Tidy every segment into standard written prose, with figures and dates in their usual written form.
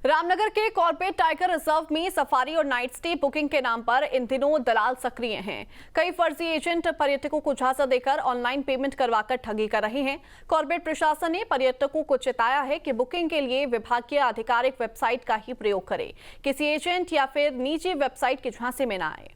रामनगर के corporate tiger reserve में safari और नाइट स्टे बुकिंग के नाम पर इन दिनों दलाल सक्रिय हैं। कई फर्जी एजेंट पर्यटकों को झांसा देकर ऑनलाइन पेमेंट करवाकर ठगी कर रहे हैं। कॉर्पोरेट प्रशासन ने पर्यटकों को चेताया है कि बुकिंग के लिए विभागीय आधिकारिक वेबसाइट का ही प्रयोग करें, किसी एजेंट या फिर निजी वेबसाइट के झांसे में न आए।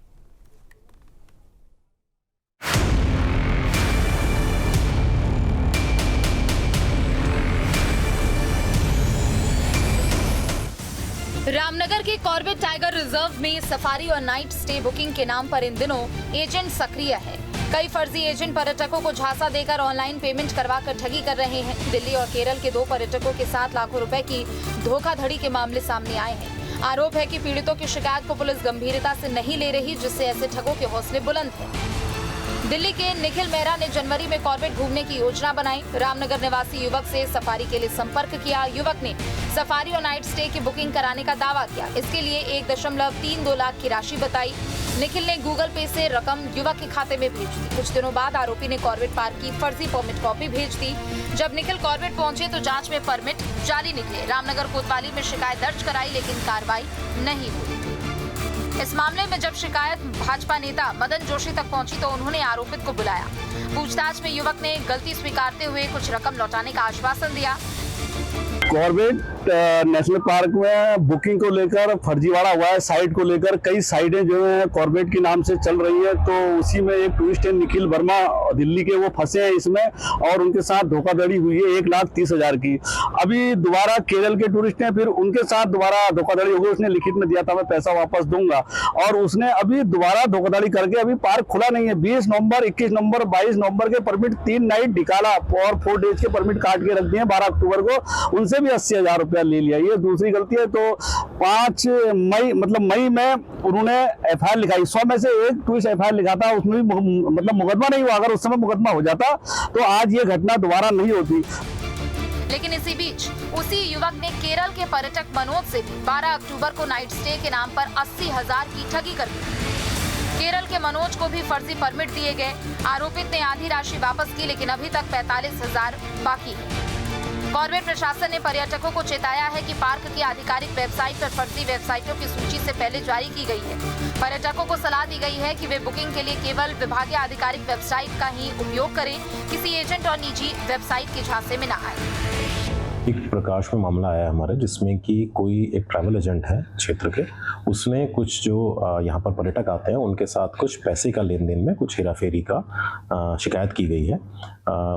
रामनगर के कॉर्बेट टाइगर रिजर्व में सफारी और नाइट स्टे बुकिंग के नाम पर इन दिनों एजेंट सक्रिय है। कई फर्जी एजेंट पर्यटकों को झांसा देकर ऑनलाइन पेमेंट करवाकर ठगी कर रहे हैं। दिल्ली और केरल के 2 पर्यटकों के साथ लाखों रुपए की धोखाधड़ी के मामले सामने आए हैं। आरोप है कि पीड़ितों की शिकायत को पुलिस गंभीरता से नहीं ले रही, जिससे ऐसे ठगों के हौसले बुलंद हैं। दिल्ली के निखिल मेहरा ने जनवरी में कॉर्बेट घूमने की योजना बनाई। रामनगर निवासी युवक से सफारी के लिए संपर्क किया। युवक ने सफारी और नाइट स्टे की बुकिंग कराने का दावा किया। इसके लिए 1.32 लाख की राशि बताई। निखिल ने गूगल पे से रकम युवक के खाते में भेज दी। कुछ दिनों बाद आरोपी ने कॉर्बेट पार्क की फर्जी परमिट कॉपी भेज दी। जब निखिल कॉर्बेट पहुंचे तो जांच में परमिट जाली निकले। रामनगर कोतवाली में शिकायत दर्ज कराई, लेकिन कार्रवाई नहीं हुई। इस मामले में जब शिकायत भाजपा नेता मदन जोशी तक पहुंची तो उन्होंने आरोपित को बुलाया। पूछताछ में युवक ने गलती स्वीकारते हुए कुछ रकम लौटाने का आश्वासन दिया। कॉर्बेट नेशनल पार्क में बुकिंग को लेकर फर्जीवाड़ा हुआ है। साइट को लेकर कई साइटें जो है कॉर्बेट के नाम से चल रही है, तो उसी में एक टूरिस्ट है निखिल वर्मा दिल्ली के, वो फंसे हैं इसमें और उनके साथ धोखाधड़ी हुई है 1,30,000 की। अभी दोबारा केरल के टूरिस्ट हैं, फिर उनके साथ दोबारा धोखाधड़ी हो गई। उसने लिखित में दिया था मैं पैसा वापस दूंगा, और उसने अभी दोबारा धोखाधड़ी करके अभी पार्क खुला नहीं है। 20 नवंबर, 21 नवंबर, 22 नवंबर के परमिट 3 नाइट निकाला और 4 डेज के परमिट काट के रख दिए। 12 अक्टूबर को उनसे भी 80,000 रुपया ले लिया। ये दूसरी गलती है। तो 5 मई मई में उन्होंने एफआईआर लिखाई। 100 में से एक टूरिस्ट एफआईआर लिखा था, उसमें भी मुकदमा नहीं हुआ। अगर उस समय मुकदमा हो जाता तो आज ये घटना दोबारा नहीं होती। लेकिन इसी बीच उसी युवक ने केरल के पर्यटक मनोज से भी 12 अक्टूबर को नाइट स्टे के नाम पर 80,000 की ठगी कर दी। केरल के मनोज को भी फर्जी परमिट दिए गए। आरोपित ने आधी राशि वापस की, लेकिन अभी तक 45,000 बाकी है। कॉर्बेट प्रशासन ने पर्यटकों को चेताया है कि पार्क की आधिकारिक वेबसाइट पर फर्जी वेबसाइटों की सूची से पहले जारी की गई है। पर्यटकों को सलाह दी गई है कि वे बुकिंग के लिए केवल विभागीय आधिकारिक वेबसाइट का ही उपयोग करें, किसी एजेंट और निजी वेबसाइट के झांसे में न आए। एक प्रकाश में मामला आया हमारे, जिसमें कि कोई एक ट्रैवल एजेंट है क्षेत्र के, उसने कुछ जो यहाँ पर पर्यटक आते हैं उनके साथ कुछ पैसे का लेन देन में कुछ हेराफेरी का शिकायत की गई है।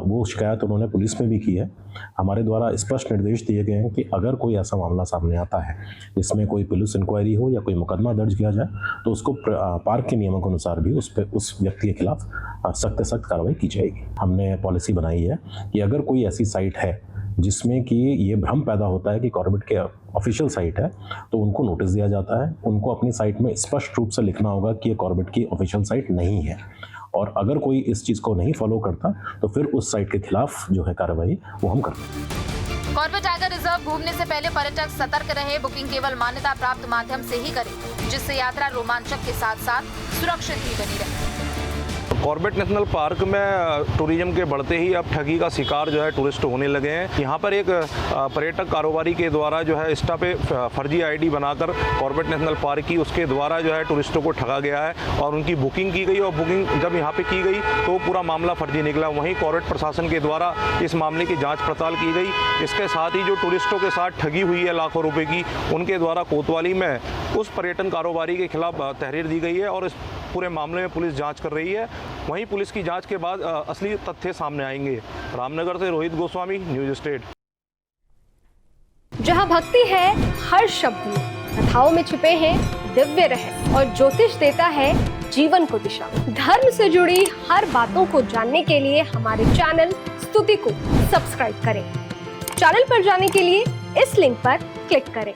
वो शिकायत उन्होंने पुलिस में भी की है। हमारे द्वारा स्पष्ट निर्देश दिए गए हैं कि अगर कोई ऐसा मामला सामने आता है जिसमें कोई पुलिस इंक्वायरी हो या कोई मुकदमा दर्ज किया जाए, तो उसको पार्क के नियमों के अनुसार भी उस व्यक्ति के खिलाफ सख्त कार्रवाई की जाएगी। हमने पॉलिसी बनाई है कि अगर कोई ऐसी साइट है जिसमें कि ये भ्रम पैदा होता है कि कॉर्बेट के ऑफिशियल साइट है, तो उनको नोटिस दिया जाता है। उनको अपनी साइट में स्पष्ट रूप से लिखना होगा कि ये कॉर्बेट की ऑफिशियल साइट नहीं है, और अगर कोई इस चीज़ को नहीं फॉलो करता तो फिर उस साइट के खिलाफ जो है कार्रवाई वो हम करते हैं। कॉर्बेट टाइगर रिजर्व घूमने से पहले पर्यटक सतर्क रहे। बुकिंग केवल मान्यता प्राप्त माध्यम से ही करें, जिससे यात्रा रोमांचक के साथ साथ सुरक्षित भी बनी रहे। कॉर्बेट नेशनल पार्क में टूरिज्म के बढ़ते ही अब ठगी का शिकार जो है टूरिस्ट होने लगे हैं। यहाँ पर एक पर्यटक कारोबारी के द्वारा जो है इंस्टा पे फर्जी आईडी बनाकर कॉर्बेट नेशनल पार्क की, उसके द्वारा जो है टूरिस्टों को ठगा गया है और उनकी बुकिंग की गई, और बुकिंग जब यहाँ पे की गई तो पूरा मामला फर्जी निकला। वहीं कॉर्बेट प्रशासन के द्वारा इस मामले की जाँच पड़ताल की गई। इसके साथ ही जो टूरिस्टों के साथ ठगी हुई है लाखों रुपये की, उनके द्वारा कोतवाली में उस पर्यटन कारोबारी के खिलाफ तहरीर दी गई है और इस पूरे मामले में पुलिस जांच कर रही है। वहीं पुलिस की जांच के बाद असली तथ्य सामने आएंगे। रामनगर से रोहित गोस्वामी, न्यूज स्टेट। जहां भक्ति है हर शब्द में, कथाओं में छुपे हैं दिव्य रहस्य और ज्योतिष देता है जीवन को दिशा। धर्म से जुड़ी हर बातों को जानने के लिए हमारे चैनल स्तुति को सब्सक्राइब करें। चैनल पर जाने के लिए इस लिंक पर क्लिक करें।